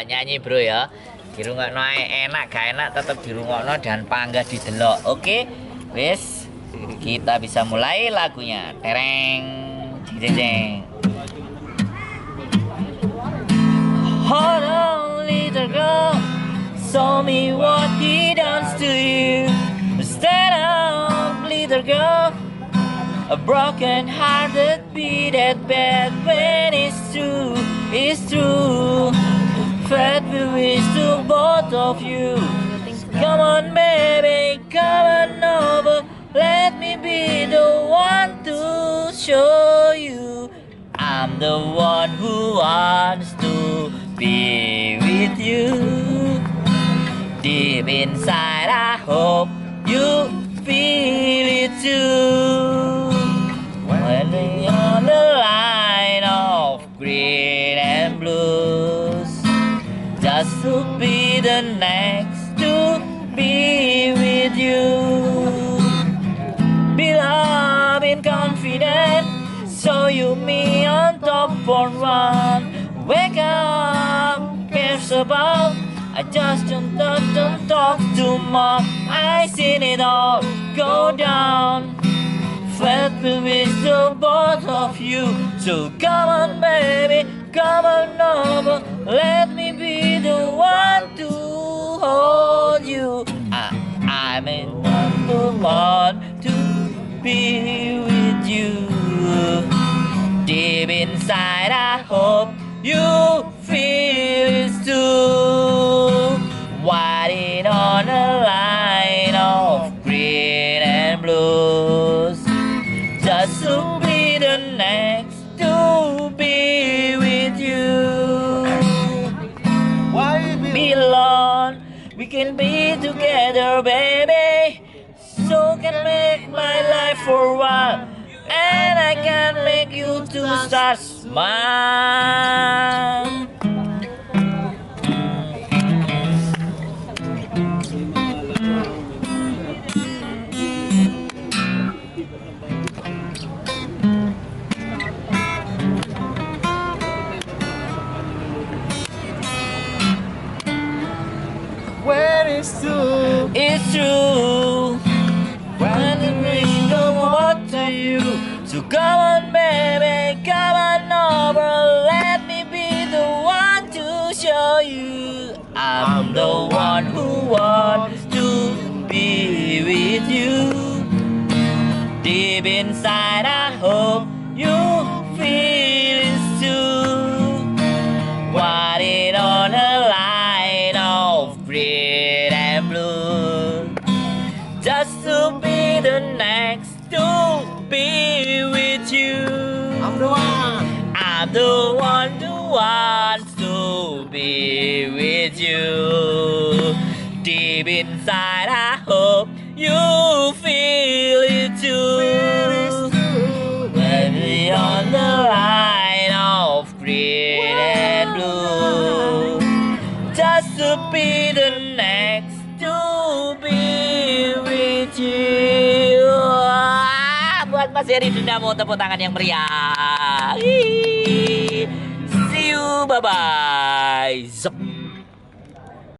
Nyanyi bro ya. Dirungokno ae enak gak enak tetep dirungokno dan panggah didelok. Oke. Wis. Kita bisa mulai lagunya. Tereng. Jeng jeng jeng. Hold on little girl. Show me what he does to you. Stand up little girl. A broken hearted beat that bad when it's true, it's true. Fat we wish to both of you. Come on baby, come on over. Let me be the one to show you. I'm the one who wants to be with you. Deep inside I hope you feel it too. When we're on the line of green and blues, just to be the next to be with you. Beloved and confident, so you me on top for one. Wake up, cares about. I just don't talk too much. I seen it all go down. Felt the wish to both of you. So come on baby, come on over. Let me be the one to hold you. I'm in the one to be with you. Deep inside I hope you feel it too. Waiting on a line of green and blues, just to be the next to be with you. Be alone, we can be together, baby. So can make my life for a while, and I can make you to start smile. When it's true, It's true. When the rain don't want to you. So come on baby, come on over. Let me be the one to show you. I'm the one who wants to be with you. Deep inside I hope you feel it too. Waiting on a line of green and blue, just to be the next to be with you. I'm the one. I'm the one who wants to be with you. Deep inside I hope you feel it too. When we're on the line of green and blue, just to be the next to be with you. Buat Mas Heri Dinda mau tepuk tangan yang meriah. See you, bye bye. Zep.